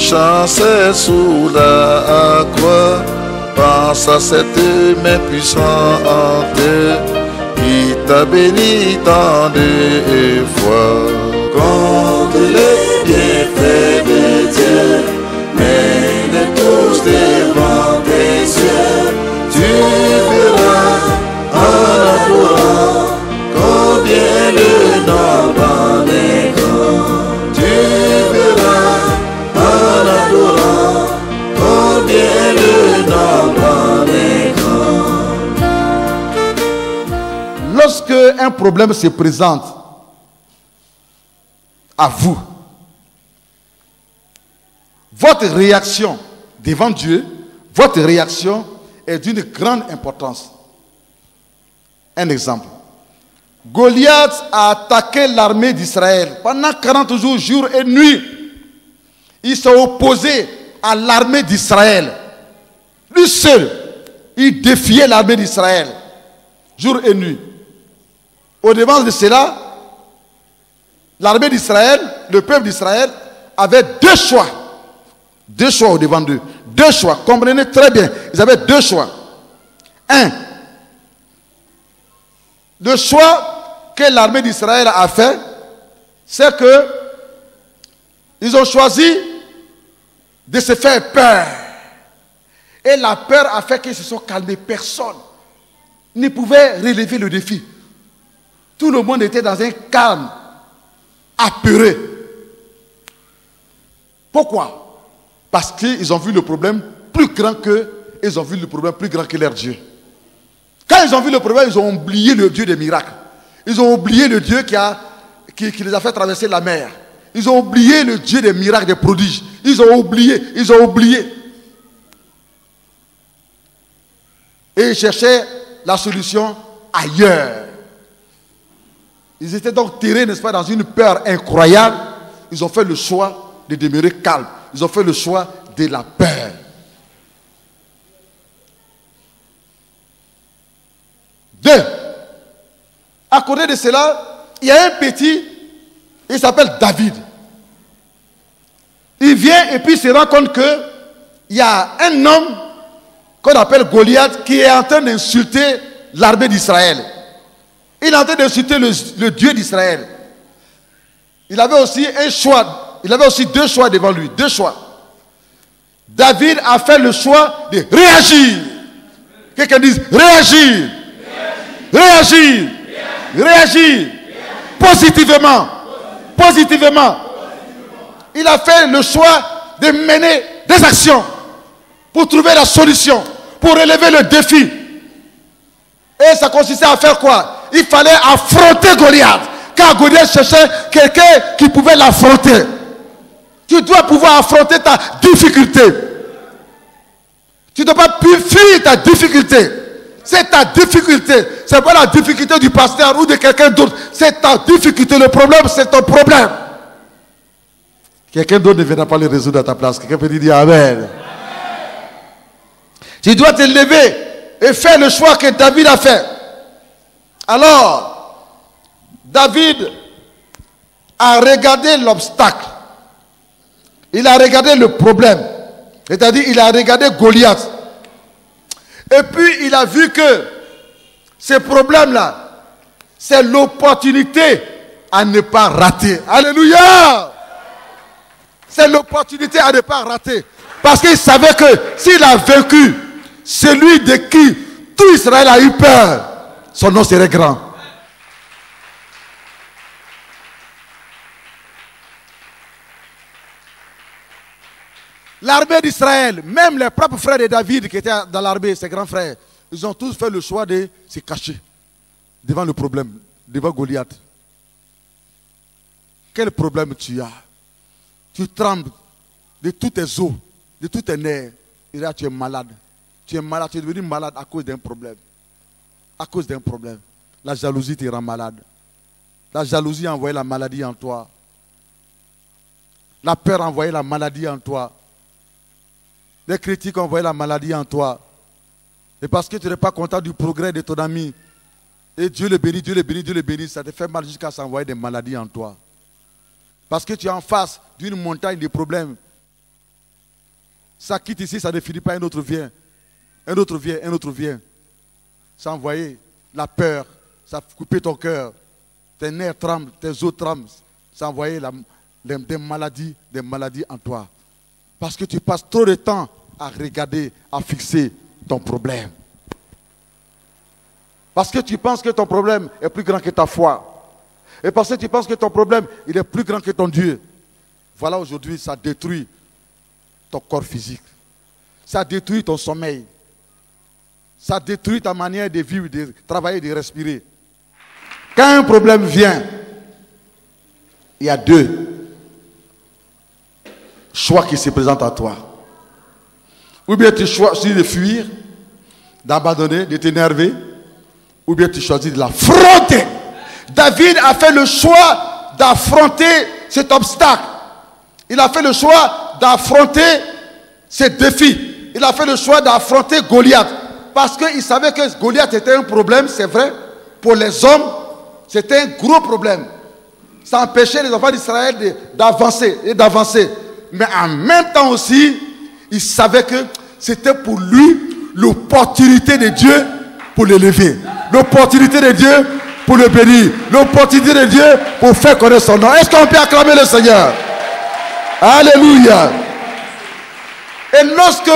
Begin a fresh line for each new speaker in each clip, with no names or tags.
puissance est sous la croix. Pense à cette main puissante qui t'a béni tant de fois. Contre les bienfaits de Dieu, mais de tous devant tes yeux, tu verras en adorant combien le nombre est grand. Tu verras en adorant combien le nombre est grand.
Lorsque un problème se présente à vous, votre réaction devant Dieu, votre réaction est d'une grande importance. Un exemple. Goliath a attaqué l'armée d'Israël pendant 40 jours, jour et nuit. Il s'est opposé à l'armée d'Israël. Lui seul, il défiait l'armée d'Israël, jour et nuit. Au-devant de cela, l'armée d'Israël, le peuple d'Israël, avait deux choix. Deux choix au-devant d'eux. Deux choix. Comprenez très bien. Ils avaient deux choix. Un. Le choix que l'armée d'Israël a fait, c'est que ils ont choisi de se faire peur. Et la peur a fait qu'ils se sont calmés. Personne ne pouvait relever le défi. Tout le monde était dans un calme, apeuré. Pourquoi? Parce qu'ils ont vu le problème plus grand que, ils ont vu le problème plus grand que leur Dieu. Quand ils ont vu le problème, ils ont oublié le Dieu des miracles. Ils ont oublié le Dieu qui les a fait traverser la mer. Ils ont oublié le Dieu des miracles, des prodiges. Ils ont oublié. Et ils cherchaient la solution ailleurs. Ils étaient donc tirés, n'est-ce pas, dans une peur incroyable. Ils ont fait le choix de demeurer calmes. Ils ont fait le choix de la peur. Deux. À côté de cela, il y a un petit, il s'appelle David. Il vient et puis il se rend compte qu'il y a un homme qu'on appelle Goliath qui est en train d'insulter l'armée d'Israël. Il est en train d'insulter le Dieu d'Israël. Il avait aussi un choix. Il avait aussi deux choix devant lui. Deux choix. David a fait le choix de réagir. Quelqu'un dise réagir. Réagir. Réagir. Positivement. Positivement. Il a fait le choix de mener des actions pour trouver la solution, pour relever le défi. Et ça consistait à faire quoi? Il fallait affronter Goliath. Car Goliath cherchait quelqu'un qui pouvait l'affronter. Tu dois pouvoir affronter ta difficulté. Tu ne dois pas fuir ta difficulté. C'est ta difficulté. Ce n'est pas la difficulté du pasteur ou de quelqu'un d'autre. C'est ta difficulté. Le problème, c'est ton problème. Quelqu'un d'autre ne viendra pas le résoudre à ta place. Quelqu'un peut dire Amen. Tu dois te lever et faire le choix que David a fait. Alors, David a regardé l'obstacle. Il a regardé le problème. C'est-à-dire, il a regardé Goliath. Et puis, il a vu que ce problème-là, c'est l'opportunité à ne pas rater. Alléluia! C'est l'opportunité à ne pas rater. Parce qu'il savait que s'il a vaincu celui de qui tout Israël a eu peur, son nom serait grand. L'armée d'Israël, même les propres frères de David qui étaient dans l'armée, ses grands frères, ils ont tous fait le choix de se cacher devant le problème, devant Goliath. Quel problème tu as? Tu trembles de tous tes os, de tous tes nerfs. Et là, tu es malade. Tu es malade, tu es devenu malade à cause d'un problème. À cause d'un problème. La jalousie te rend malade. La jalousie a envoyé la maladie en toi. La peur a envoyé la maladie en toi. Les critiques ont envoyé la maladie en toi. Et parce que tu n'es pas content du progrès de ton ami, et Dieu le bénit, Dieu le bénit, Dieu le bénit, ça te fait mal jusqu'à s'envoyer des maladies en toi. Parce que tu es en face d'une montagne de problèmes. Ça quitte ici, ça ne finit pas, un autre vient. Un autre vient, un autre vient. Ça envoyé la peur, ça a coupé ton cœur. Tes nerfs tremblent, tes os tremblent. Ça a envoyé des maladies en toi. Parce que tu passes trop de temps à regarder, à fixer ton problème. Parce que tu penses que ton problème est plus grand que ta foi. Et parce que tu penses que ton problème, il est plus grand que ton Dieu. Voilà, aujourd'hui, ça détruit ton corps physique. Ça détruit ton sommeil. Ça détruit ta manière de vivre, de travailler, de respirer. Quand un problème vient, il y a deux choix qui se présentent à toi. Ou bien tu choisis de fuir, d'abandonner, de t'énerver, ou bien tu choisis de l'affronter. David a fait le choix d'affronter cet obstacle. Il a fait le choix d'affronter ces défis. Il a fait le choix d'affronter Goliath. Parce qu'il savait que Goliath était un problème, c'est vrai. Pour les hommes, c'était un gros problème. Ça empêchait les enfants d'Israël d'avancer et d'avancer. Mais en même temps aussi, il savait que c'était pour lui l'opportunité de Dieu pour l'élever. L'opportunité de Dieu pour le bénir. L'opportunité de Dieu pour faire connaître son nom. Est-ce qu'on peut acclamer le Seigneur? Alléluia. Et lorsque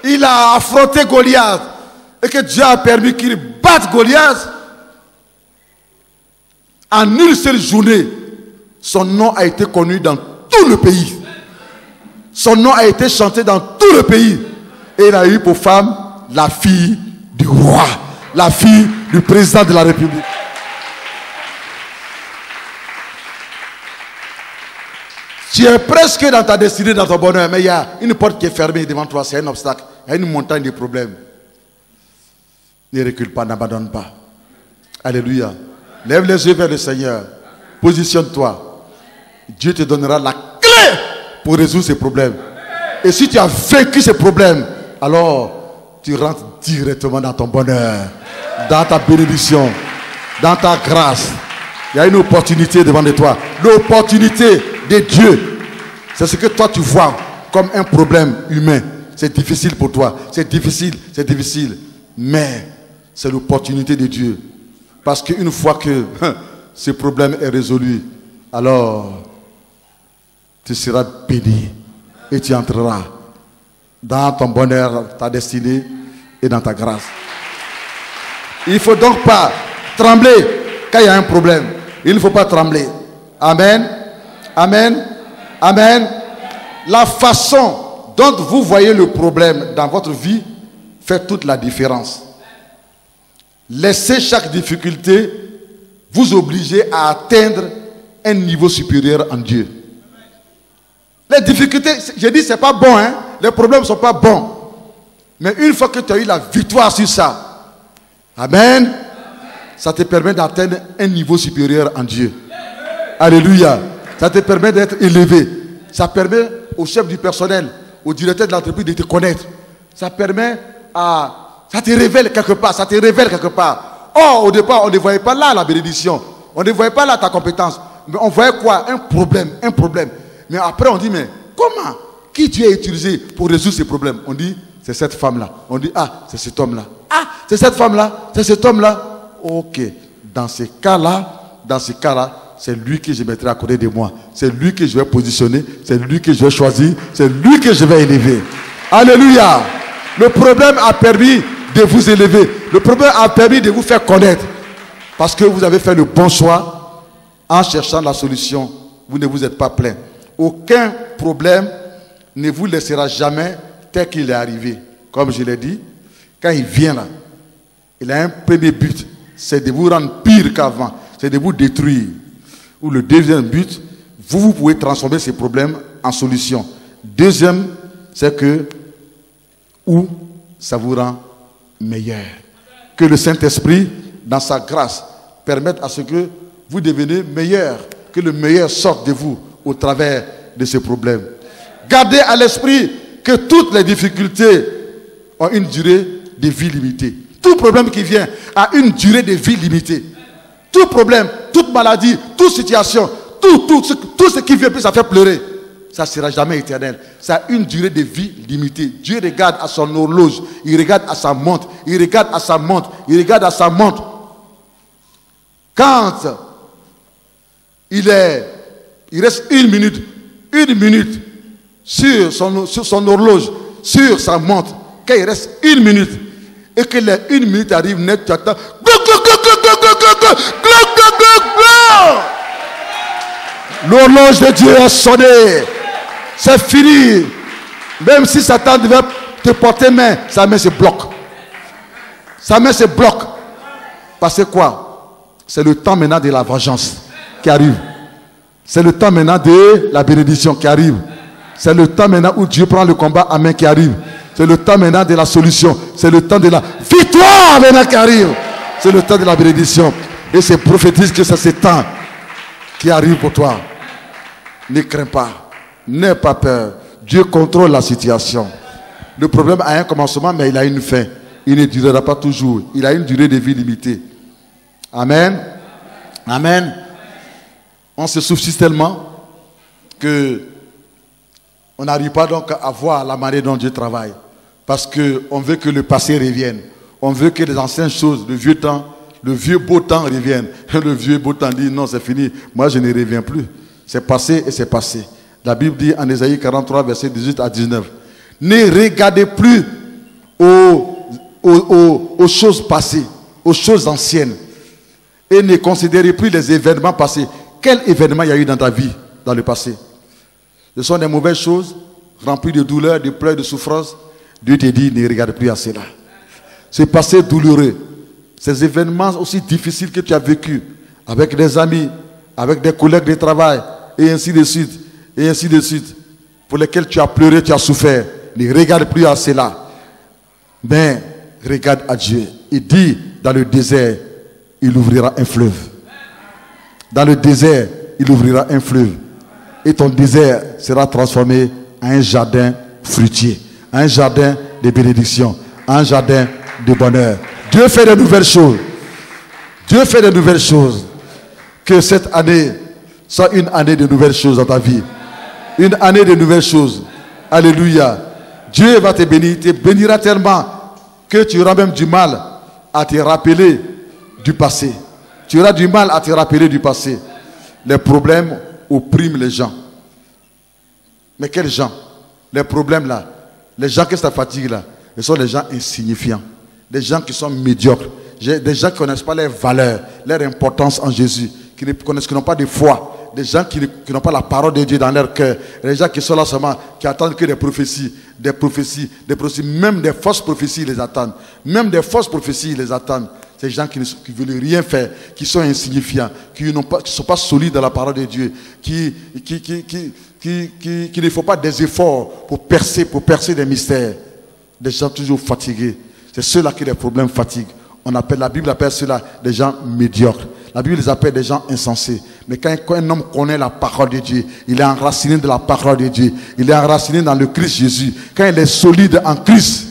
il a affronté Goliath et que Dieu a permis qu'il batte Goliath, en une seule journée, son nom a été connu dans tout le pays. Son nom a été chanté dans tout le pays. Et il a eu pour femme la fille du roi, la fille du président de la République. Tu es presque dans ta destinée, dans ton bonheur, mais il y a une porte qui est fermée devant toi, c'est un obstacle, il y a une montagne de problèmes. Ne recule pas, n'abandonne pas. Alléluia. Lève les yeux vers le Seigneur. Positionne-toi. Dieu te donnera la clé pour résoudre ces problèmes. Et si tu as vaincu ces problèmes, alors tu rentres directement dans ton bonheur, dans ta bénédiction, dans ta grâce. Il y a une opportunité devant de toi. L'opportunité de Dieu. C'est ce que toi tu vois comme un problème humain. C'est difficile pour toi. C'est difficile. Mais c'est l'opportunité de Dieu. Parce qu'une fois que ce problème est résolu, alors tu seras béni et tu entreras dans ton bonheur, ta destinée et dans ta grâce. Il ne faut donc pas trembler quand il y a un problème. Il ne faut pas trembler. Amen. Amen. Amen. La façon dont vous voyez le problème dans votre vie fait toute la différence. Laissez chaque difficulté vous obliger à atteindre un niveau supérieur en Dieu. Les difficultés, j'ai dit, c'est pas bon, hein? Les problèmes ne sont pas bons. Mais une fois que tu as eu la victoire sur ça, amen, ça te permet d'atteindre un niveau supérieur en Dieu. Alléluia. Ça te permet d'être élevé. Ça permet au chef du personnel, au directeur de l'entreprise de te connaître. Ça permet à... Ça te révèle quelque part. Or, au départ, on ne voyait pas là la bénédiction. On ne voyait pas là ta compétence. Mais on voyait quoi? Un problème. Mais après, on dit, mais comment? Qui Dieu a utilisé pour résoudre ces problèmes? On dit, c'est cette femme-là. On dit, ah, c'est cet homme-là. Ah, c'est cette femme-là. C'est cet homme-là. Ok. Dans ce cas-là, c'est lui que je mettrai à côté de moi. C'est lui que je vais positionner. C'est lui que je vais choisir. C'est lui que je vais élever. Alléluia. Le problème a permis de vous élever. Le problème a permis de vous faire connaître. Parce que vous avez fait le bon choix en cherchant la solution. Vous ne vous êtes pas plaint. Aucun problème ne vous laissera jamais tel qu'il est arrivé. Comme je l'ai dit, quand il vient là, il a un premier but, c'est de vous rendre pire qu'avant. C'est de vous détruire. Ou le deuxième but, vous pouvez transformer ces problèmes en solution. Deuxième, c'est que ou ça vous rend meilleur. Que le Saint-Esprit, dans sa grâce, permette à ce que vous deveniez meilleur, que le meilleur sorte de vous au travers de ces problèmes. Gardez à l'esprit que toutes les difficultés ont une durée de vie limitée. Tout problème qui vient a une durée de vie limitée. Tout problème, toute maladie, toute situation, tout ce qui vient, puis ça fait pleurer. ça ne sera jamais éternel. Ça a une durée de vie limitée. Dieu regarde à son horloge, il regarde à sa montre, il regarde à sa montre, il regarde à sa montre. Quand il reste une minute sur son horloge, sur sa montre, quand il reste une minute, et que les une minute arrive net, tu attends. L'horloge de Dieu a sonné. C'est fini. Même si Satan devait te porter main, sa main se bloque. Sa main se bloque. Parce que quoi? C'est le temps maintenant de la vengeance qui arrive. C'est le temps maintenant de la bénédiction qui arrive. C'est le temps maintenant où Dieu prend le combat à main qui arrive. C'est le temps maintenant de la solution. C'est le temps de la victoire maintenant qui arrive. C'est le temps de la bénédiction. Et c'est prophétise que c'est ce temps qui arrive pour toi. Ne crains pas. N'aie pas peur. Dieu contrôle la situation. Le problème a un commencement, mais il a une fin. Il ne durera pas toujours. Il a une durée de vie limitée. Amen. Amen. On se soucie tellement que on n'arrive pas donc à voir la manière dont Dieu travaille. Parce qu'on veut que le passé revienne. On veut que les anciennes choses, le vieux temps, le vieux beau temps revienne. Et le vieux beau temps dit non, c'est fini. Moi, je ne reviens plus. C'est passé et c'est passé. La Bible dit en Ésaïe 43, versets 18 à 19. Ne regardez plus aux choses passées, aux choses anciennes. Et ne considérez plus les événements passés. Quel événement il y a eu dans ta vie, dans le passé? Ce sont des mauvaises choses, remplies de douleurs, de pleurs, de souffrances. Dieu te dit, ne regarde plus à cela. Ce passé douloureux, ces événements aussi difficiles que tu as vécu avec des amis, avec des collègues de travail, et ainsi de suite, et ainsi de suite, pour lesquels tu as pleuré, tu as souffert. Ne regarde plus à cela, mais regarde à Dieu. Il dit, dans le désert, il ouvrira un fleuve. Dans le désert, il ouvrira un fleuve. Et ton désert sera transformé en un jardin fruitier, un jardin de bénédiction, un jardin de bonheur. Dieu fait de nouvelles choses. Dieu fait de nouvelles choses. Que cette année soit une année de nouvelles choses dans ta vie. Une année de nouvelles choses. Alléluia. Dieu va te bénir, te bénira tellement que tu auras même du mal à te rappeler du passé. Tu auras du mal à te rappeler du passé. Les problèmes oppriment les gens. Mais quels gens? Les problèmes là, les gens qui ça fatigue là, ce sont les gens insignifiants. Des gens qui sont médiocres. Des gens qui ne connaissent pas leur valeur, leur importance en Jésus. Qui n'ont pas de foi. Des gens qui n'ont pas la parole de Dieu dans leur cœur. Les gens qui sont là seulement, qui attendent que des prophéties, même des fausses prophéties, ils les attendent. Même des fausses prophéties, ils les attendent. Ces gens qui ne veulent rien faire, qui sont insignifiants, qui ne sont pas solides dans la parole de Dieu, qui ne font pas des efforts pour percer des mystères. Des gens toujours fatigués. C'est ceux-là qui les problèmes fatiguent. La Bible appelle ceux-là des gens médiocres. La Bible les appelle des gens insensés. Mais quand un homme connaît la parole de Dieu, il est enraciné de la parole de Dieu. Il est enraciné dans le Christ Jésus. Quand il est solide en Christ,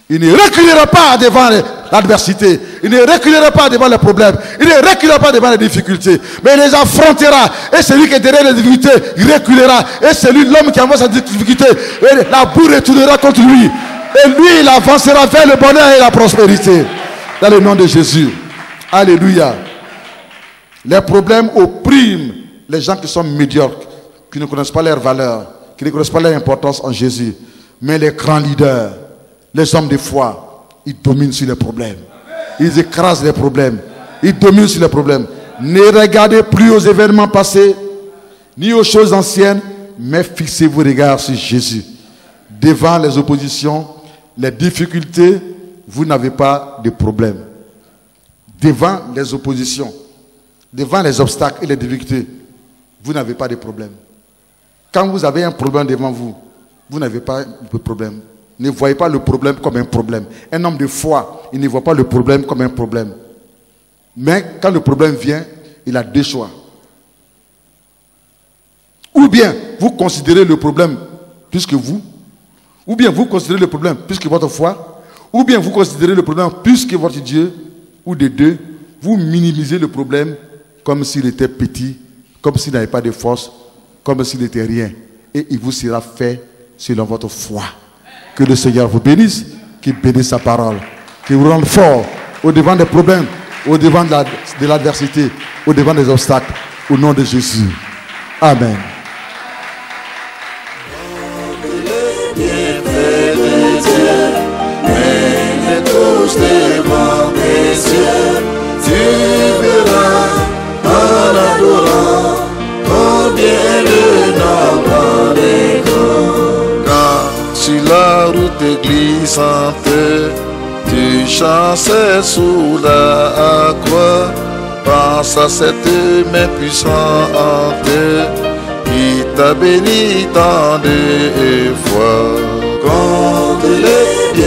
il ne reculera pas devant l'adversité. Il ne reculera pas devant les problèmes. Il ne reculera pas devant les difficultés. Mais il les affrontera. Et celui qui est derrière les difficultés, il reculera. Et l'homme qui envoie sa difficulté, la boue retournera contre lui. Et lui, il avancera vers le bonheur et la prospérité. Dans le nom de Jésus. Alléluia. Les problèmes oppriment les gens qui sont médiocres, qui ne connaissent pas leur valeur, qui ne connaissent pas leur importance en Jésus. Mais les grands leaders, les hommes de foi, ils dominent sur les problèmes. Ils écrasent les problèmes. Ils dominent sur les problèmes. Ne regardez plus aux événements passés, ni aux choses anciennes, mais fixez vos regards sur Jésus. Devant les oppositions, les difficultés, vous n'avez pas de problème. Devant les oppositions, devant les obstacles et les difficultés, vous n'avez pas de problème. Quand vous avez un problème devant vous, vous n'avez pas de problème. Ne voyez pas le problème comme un problème. Un homme de foi, il ne voit pas le problème comme un problème. Mais quand le problème vient, il a deux choix. Ou bien vous considérez le problème plus que vous, ou bien vous considérez le problème plus que votre foi, ou bien vous considérez le problème plus que votre Dieu, ou des deux, vous minimisez le problème comme s'il était petit, comme s'il n'avait pas de force, comme s'il n'était rien. et il vous sera fait selon votre foi. Que le Seigneur vous bénisse, qu'il bénisse sa parole, qu'il vous rende fort au devant des problèmes, au devant de l'adversité, au devant des obstacles, au nom de Jésus. Amen.
Devant tes yeux, tu verras en adorant combien le nombre est grand. Car sur la route glissante, tu chassais sous la croix. Pense à cette main puissante qui t'a béni tant de fois. Contre les